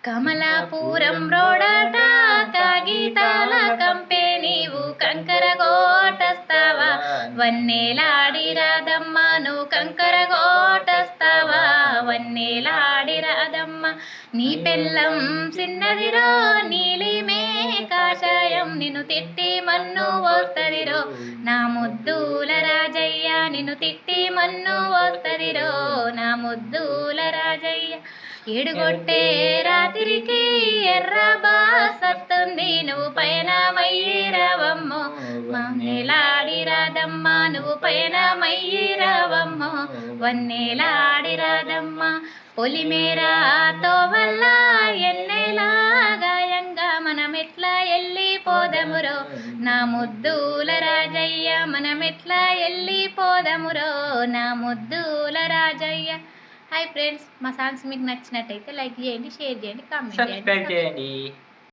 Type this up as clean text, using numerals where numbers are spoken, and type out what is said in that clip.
కమలాపురం రోడట కాగితాల కంపే నీవు కంకర కోటస్తావా వన్నేలాడి రాదమ్మ నువ్వు కంకర కోటస్తావా వన్నేలాడి రాదమ్మ నీ పెళ్ళం చిన్నదిరో నీలిమే కాషాయం నిన్ను తిట్టి మన్ను పోస్తదిరో నా ముద్దుల రాజయ్య నిన్ను తిట్టి మన్ను పోస్తదిరో నా ముద్దుల రాజయ్య ఏడుగొట్టే రాత్రికి ఎర్ర బాసత్తుంది నువ్వు పైన మయ్యిరవమ్మో వన్నేలాడి రాదమ్మ నువ్వు పైన మయ్యిరవమ్మో వన్నేలాడి రాదమ్మ పొలిమేరాతో వల్ల ఎన్నెలా గాయంగా మనమెట్లా వెళ్ళిపోదమురో నా ముద్దుల రాజయ్య మనమెట్లా వెళ్ళిపోదమురో నా ముద్దుల రాజయ్య. హాయ్ ఫ్రెండ్స్, మా సాంగ్స్ మీకు నచ్చినట్టయితే లైక్ చేయండి, షేర్ చేయండి, కామెంట్ చేయండి.